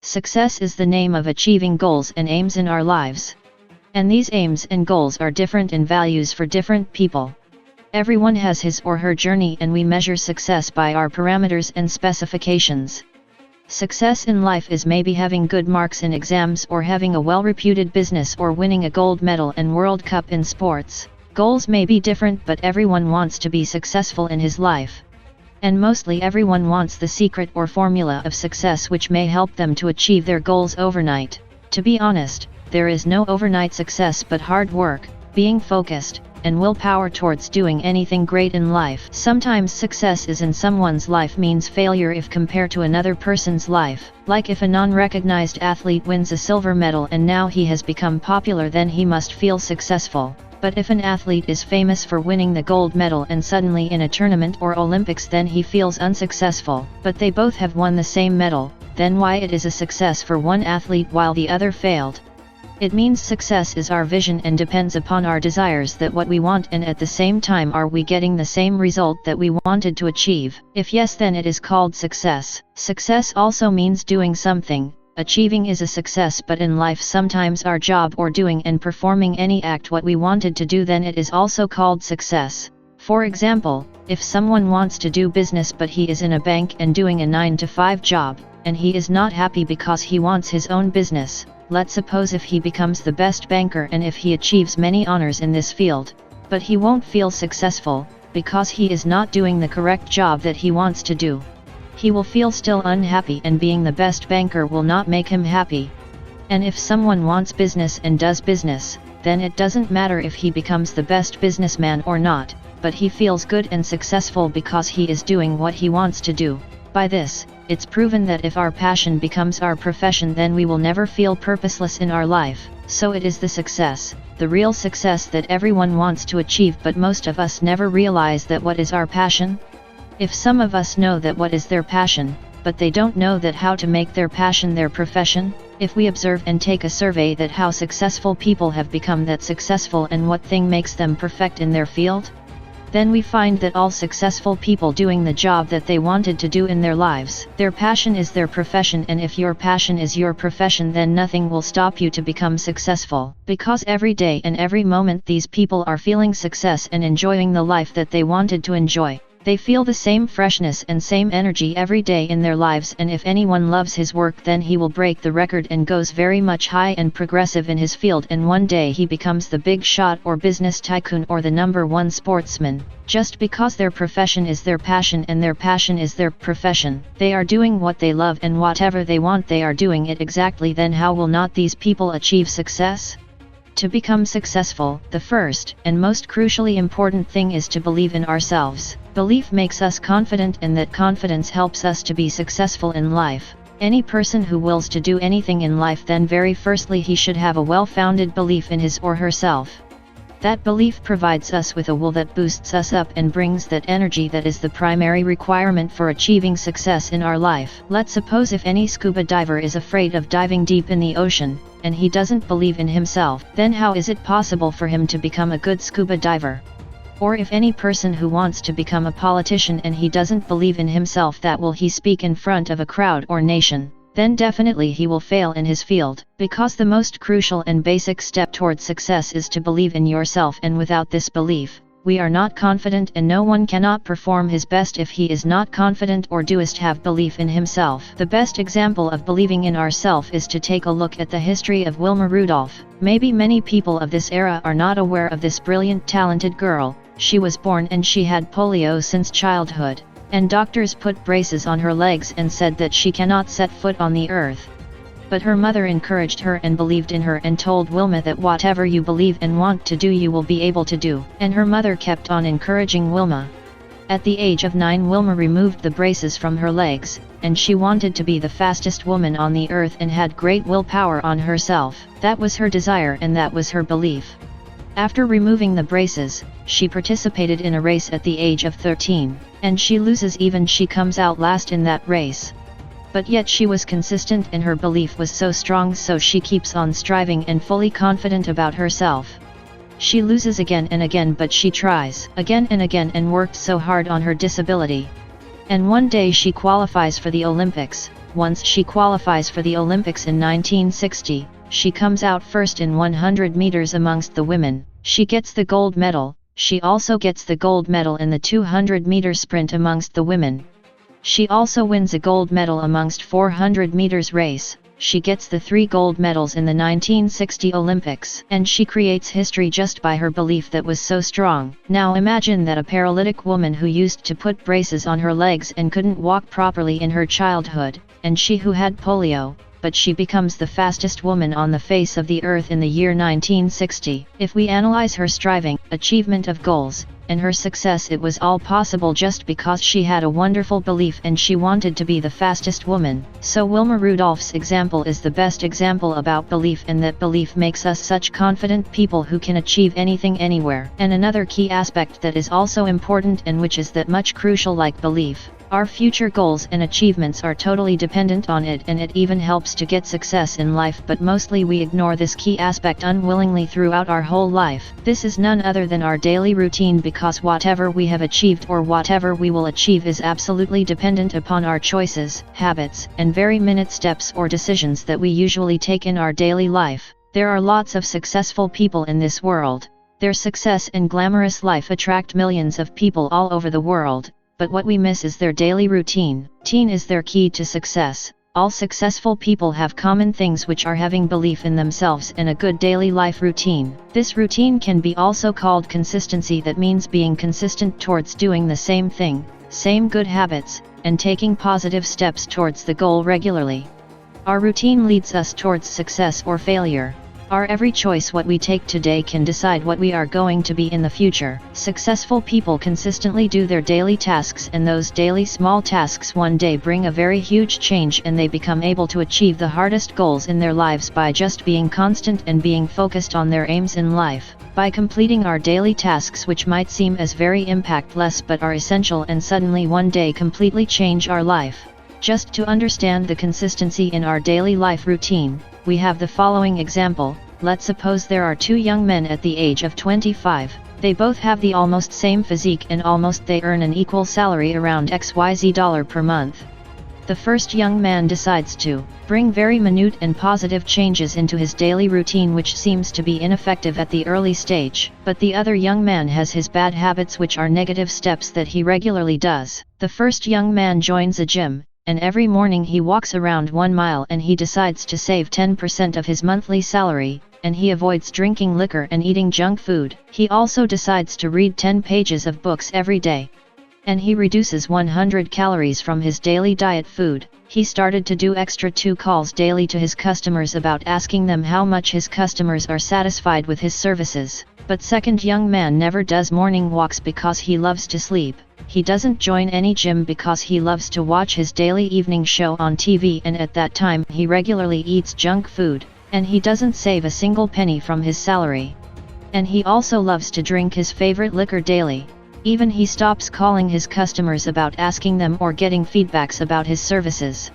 Success is the name of achieving goals and aims in our lives. And these aims and goals are different in values for different people. Everyone has his or her journey, and we measure success by our parameters and specifications. Success in life is maybe having good marks in exams, or having a well-reputed business, or winning a gold medal and World Cup in sports. Goals may be different, but everyone wants to be successful in his life. And mostly everyone wants the secret or formula of success which may help them to achieve their goals overnight. To be honest, there is no overnight success but hard work, being focused, and willpower towards doing anything great in life. Sometimes success is in someone's life means failure if compared to another person's life. Like if a non-recognized athlete wins a silver medal and now he has become popular, then he must feel successful. But if an athlete is famous for winning the gold medal and suddenly in a tournament or Olympics, then he feels unsuccessful. But they both have won the same medal, then why it is a success for one athlete while the other failed? It means success is our vision and depends upon our desires, that what we want, and at the same time are we getting the same result that we wanted to achieve. If yes, then it is called success. Success also means doing something. Achieving is a success, but in life sometimes our job or doing and performing any act what we wanted to do, then it is also called success. For example, if someone wants to do business but he is in a bank and doing a 9-to-5 job, and he is not happy because he wants his own business. Let's suppose if he becomes the best banker and if he achieves many honors in this field, but he won't feel successful, because he is not doing the correct job that he wants to do. He will feel still unhappy, and being the best banker will not make him happy. And if someone wants business and does business, then it doesn't matter if he becomes the best businessman or not, but he feels good and successful because he is doing what he wants to do. By this, it's proven that if our passion becomes our profession, then we will never feel purposeless in our life. So it is the success, the real success that everyone wants to achieve, but most of us never realize that what is our passion. If some of us know that what is their passion, but they don't know that how to make their passion their profession. If we observe and take a survey that how successful people have become that successful and what thing makes them perfect in their field, then we find that all successful people doing the job that they wanted to do in their lives. Their passion is their profession, and if your passion is your profession, then nothing will stop you to become successful. Because every day and every moment these people are feeling success and enjoying the life that they wanted to enjoy. They feel the same freshness and same energy every day in their lives, and if anyone loves his work, then he will break the record and goes very much high and progressive in his field, and one day he becomes the big shot or business tycoon or the #1 sportsman. Just because their profession is their passion and their passion is their profession, they are doing what they love, and whatever they want they are doing it exactly. Then how will not these people achieve success? To become successful, the first and most crucially important thing is to believe in ourselves. Belief makes us confident, and that confidence helps us to be successful in life. Any person who wills to do anything in life, then very firstly he should have a well-founded belief in his or herself. That belief provides us with a will that boosts us up and brings that energy that is the primary requirement for achieving success in our life. Let's suppose if any scuba diver is afraid of diving deep in the ocean, and he doesn't believe in himself, then how is it possible for him to become a good scuba diver? Or if any person who wants to become a politician and he doesn't believe in himself, that will he speak in front of a crowd or nation, then definitely he will fail in his field. Because the most crucial and basic step towards success is to believe in yourself, and without this belief, we are not confident, and no one cannot perform his best if he is not confident or doest have belief in himself. The best example of believing in ourself is to take a look at the history of Wilma Rudolph. Maybe many people of this era are not aware of this brilliant, talented girl. She was born and she had polio since childhood, and doctors put braces on her legs and said that she cannot set foot on the earth. But her mother encouraged her and believed in her and told Wilma that whatever you believe and want to do you will be able to do. And her mother kept on encouraging Wilma. At the age of 9, Wilma removed the braces from her legs, and she wanted to be the fastest woman on the earth and had great willpower on herself. That was her desire and that was her belief. After removing the braces, she participated in a race at the age of 13, and she loses, even she comes out last in that race. But yet she was consistent and her belief was so strong, so she keeps on striving and fully confident about herself. She loses again and again, but she tries again and again and worked so hard on her disability. And one day she qualifies for the Olympics. Once she qualifies for the Olympics in 1960, she comes out first in 100 meters amongst the women. She gets the gold medal. She also gets the gold medal in the 200-meter sprint amongst the women. She also wins a gold medal amongst 400 meters race. She gets the 3 gold medals in the 1960 Olympics. And she creates history just by her belief that was so strong. Now imagine that a paralytic woman who used to put braces on her legs and couldn't walk properly in her childhood, and she who had polio, but she becomes the fastest woman on the face of the earth in the year 1960. If we analyze her striving, achievement of goals, and her success, it was all possible just because she had a wonderful belief and she wanted to be the fastest woman. So Wilma Rudolph's example is the best example about belief, and that belief makes us such confident people who can achieve anything anywhere. And another key aspect that is also important, and which is that much crucial like belief, our future goals and achievements are totally dependent on it, and it even helps to get success in life, but mostly we ignore this key aspect unwillingly throughout our whole life. This is none other than our daily routine, because whatever we have achieved or whatever we will achieve is absolutely dependent upon our choices, habits, and very minute steps or decisions that we usually take in our daily life. There are lots of successful people in this world. Their success and glamorous life attract millions of people all over the world. But what we miss is their daily routine. Routine is their key to success. All successful people have common things, which are having belief in themselves and a good daily life routine. This routine can be also called consistency. That means being consistent towards doing the same thing, same good habits, and taking positive steps towards the goal regularly. Our routine leads us towards success or failure. Our every choice what we take today can decide what we are going to be in the future. Successful people consistently do their daily tasks, and those daily small tasks one day bring a very huge change, and they become able to achieve the hardest goals in their lives by just being constant and being focused on their aims in life. By completing our daily tasks, which might seem as very impactless but are essential, and suddenly one day completely change our life. Just to understand the consistency in our daily life routine, we have the following example. Let's suppose there are 2 young men at the age of 25. They both have the almost same physique, and almost they earn an equal salary around $XYZ per month. The first young man decides to bring very minute and positive changes into his daily routine, which seems to be ineffective at the early stage. But the other young man has his bad habits, which are negative steps that he regularly does. The first young man joins a gym, and every morning he walks around 1 mile, and he decides to save 10% of his monthly salary, and he avoids drinking liquor and eating junk food. He also decides to read 10 pages of books every day. And he reduces 100 calories from his daily diet food. He started to do extra 2 calls daily to his customers about asking them how much his customers are satisfied with his services. But second young man never does morning walks because he loves to sleep. He doesn't join any gym because he loves to watch his daily evening show on TV, and at that time he regularly eats junk food, and he doesn't save a single penny from his salary. And he also loves to drink his favorite liquor daily. Even he stops calling his customers about asking them or getting feedbacks about his services.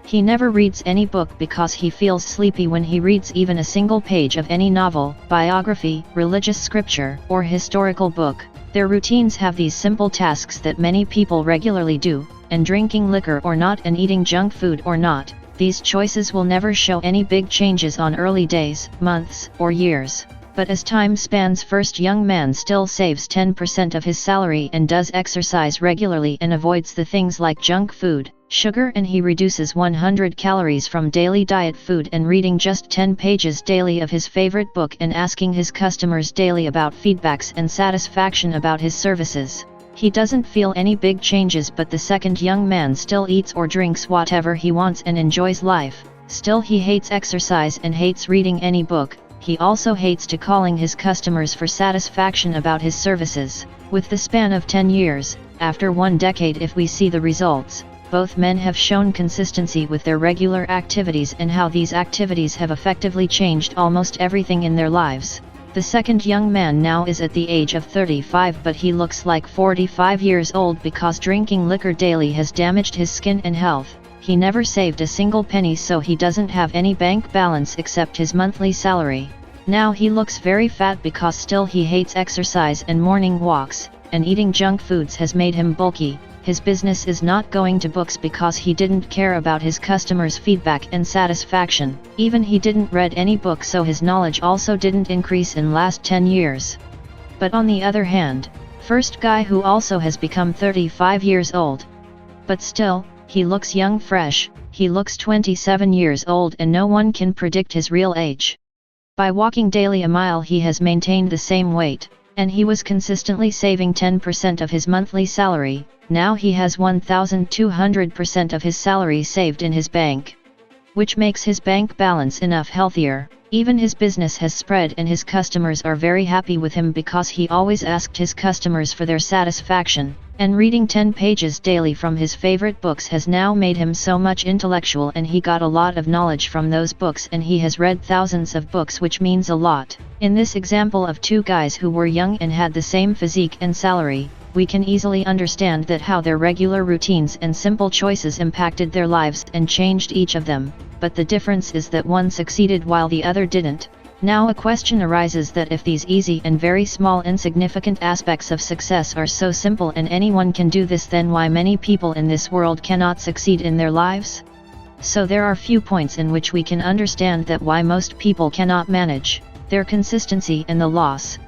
He never reads any book because he feels sleepy when he reads even a single page of any novel, biography, religious scripture, or historical book. Their routines have these simple tasks that many people regularly do, and drinking liquor or not, and eating junk food or not, these choices will never show any big changes on early days, months, or years. But as time spans, first young man still saves 10% of his salary and does exercise regularly and avoids the things like junk food, sugar, and he reduces 100 calories from daily diet food and reading just 10 pages daily of his favorite book and asking his customers daily about feedbacks and satisfaction about his services. He doesn't feel any big changes, but the second young man still eats or drinks whatever he wants and enjoys life. Still he hates exercise and hates reading any book. He also hates to calling his customers for satisfaction about his services. With the span of 10 years, after 1 decade, if we see the results, both men have shown consistency with their regular activities and how these activities have effectively changed almost everything in their lives. The second young man now is at the age of 35, but he looks like 45 years old because drinking liquor daily has damaged his skin and health. He never saved a single penny, so he doesn't have any bank balance except his monthly salary. Now he looks very fat because still he hates exercise and morning walks, and eating junk foods has made him bulky. his business is not going to books because he didn't care about his customers' feedback and satisfaction. Even he didn't read any book, so his knowledge also didn't increase in last 10 years. But on the other hand, first guy who also has become 35 years old. But still, he looks young fresh, he looks 27 years old and no one can predict his real age. By walking daily a mile he has maintained the same weight, and he was consistently saving 10% of his monthly salary. Now he has 1,200% of his salary saved in his bank, which makes his bank balance enough healthier. Even his business has spread and his customers are very happy with him because he always asked his customers for their satisfaction, and reading 10 pages daily from his favorite books has now made him so much intellectual, and he got a lot of knowledge from those books, and he has read thousands of books, which means a lot. In this example of two guys who were young and had the same physique and salary, we can easily understand that how their regular routines and simple choices impacted their lives and changed each of them, but the difference is that one succeeded while the other didn't. Now a question arises that if these easy and very small insignificant aspects of success are so simple and anyone can do this, then why many people in this world cannot succeed in their lives? So there are few points in which we can understand that why most people cannot manage their consistency and the loss.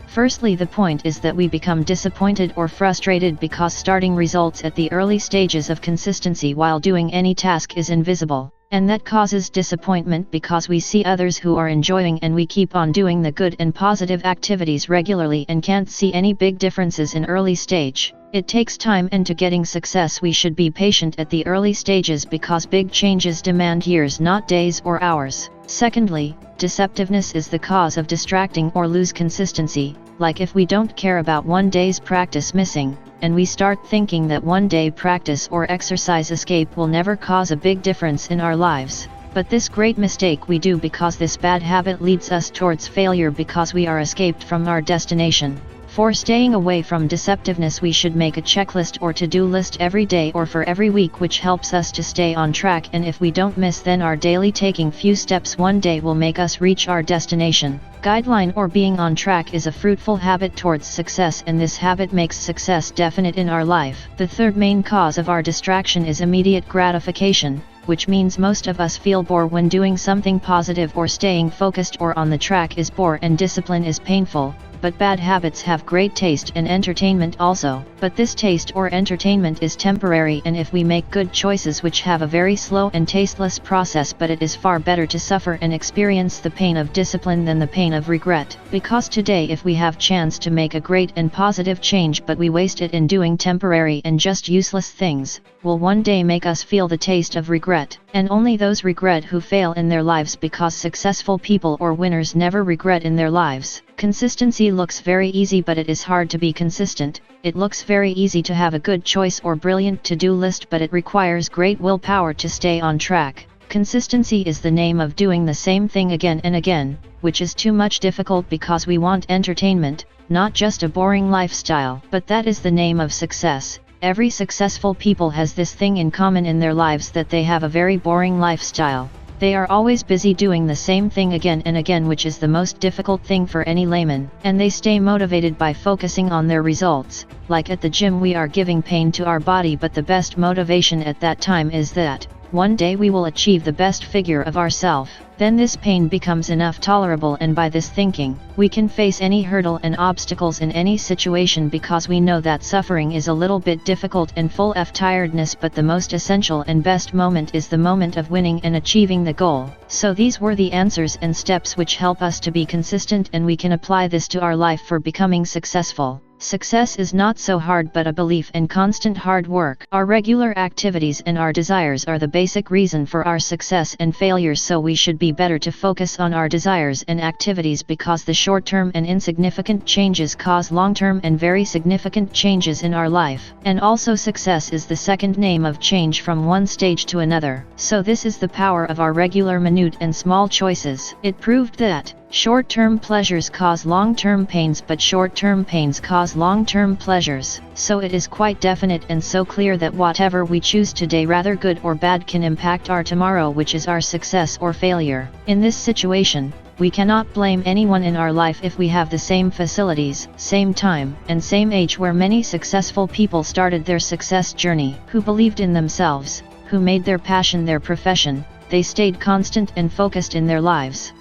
Firstly, the point is that we become disappointed or frustrated because starting results at the early stages of consistency while doing any task is invisible, and that causes disappointment because we see others who are enjoying and we keep on doing the good and positive activities regularly and can't see any big differences in early stage. It takes time, and to getting success we should be patient at the early stages because big changes demand years, not days or hours. Secondly, deceptiveness is the cause of distracting or lose consistency, like if we don't care about one day's practice missing, and we start thinking that one day practice or exercise escape will never cause a big difference in our lives. But this great mistake we do because this bad habit leads us towards failure because we are escaped from our destination. For staying away from deceptiveness we should make a checklist or to-do list every day or for every week, which helps us to stay on track, and if we don't miss, then our daily taking few steps one day will make us reach our destination. Guideline or being on track is a fruitful habit towards success, and this habit makes success definite in our life. The third main cause of our distraction is immediate gratification, which means most of us feel bored when doing something positive, or staying focused or on the track is bore and discipline is painful. But bad habits have great taste and entertainment also. But this taste or entertainment is temporary, and if we make good choices which have a very slow and tasteless process, but it is far better to suffer and experience the pain of discipline than the pain of regret. Because today if we have chance to make a great and positive change but we waste it in doing temporary and just useless things, will one day make us feel the taste of regret. And only those regret who fail in their lives, because successful people or winners never regret in their lives. Consistency looks very easy, but it is hard to be consistent. It looks very easy to have a good choice or brilliant to-do list, but it requires great willpower to stay on track. Consistency is the name of doing the same thing again and again, which is too much difficult because we want entertainment, not just a boring lifestyle. But that is the name of success. Every successful people has this thing in common in their lives, that they have a very boring lifestyle. They are always busy doing the same thing again and again, which is the most difficult thing for any layman, and they stay motivated by focusing on their results. Like at the gym, we are giving pain to our body, but the best motivation at that time is that one day we will achieve the best figure of ourselves. Then this pain becomes enough tolerable, and by this thinking, we can face any hurdle and obstacles in any situation, because we know that suffering is a little bit difficult and full of tiredness, but the most essential and best moment is the moment of winning and achieving the goal. So these were the answers and steps which help us to be consistent, and we can apply this to our life for becoming successful. Success is not so hard, but a belief and constant hard work. Our regular activities and our desires are the basic reason for our success and failure, so we should be better to focus on our desires and activities, because the short-term and insignificant changes cause long-term and very significant changes in our life. And also, success is the second name of change from one stage to another. So this is the power of our regular, minute and small choices. It proved that short-term pleasures cause long-term pains, but short-term pains cause long-term pleasures. So it is quite definite and so clear that whatever we choose today, rather good or bad, can impact our tomorrow, which is our success or failure. In this situation, We cannot blame anyone in our life if we have the same facilities, same time, and same age where many successful people started their success journey, who believed in themselves, who made their passion their profession, they stayed constant and focused in their lives.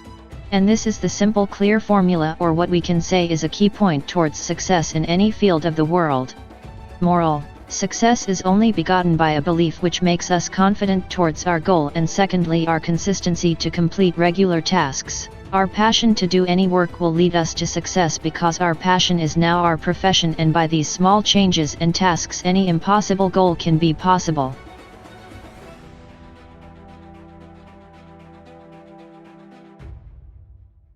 And this is the simple clear formula, or what we can say is a key point towards success in any field of the world. Moral: success is only begotten by a belief which makes us confident towards our goal, and secondly our consistency to complete regular tasks. Our passion to do any work will lead us to success because our passion is now our profession, and by these small changes and tasks any impossible goal can be possible.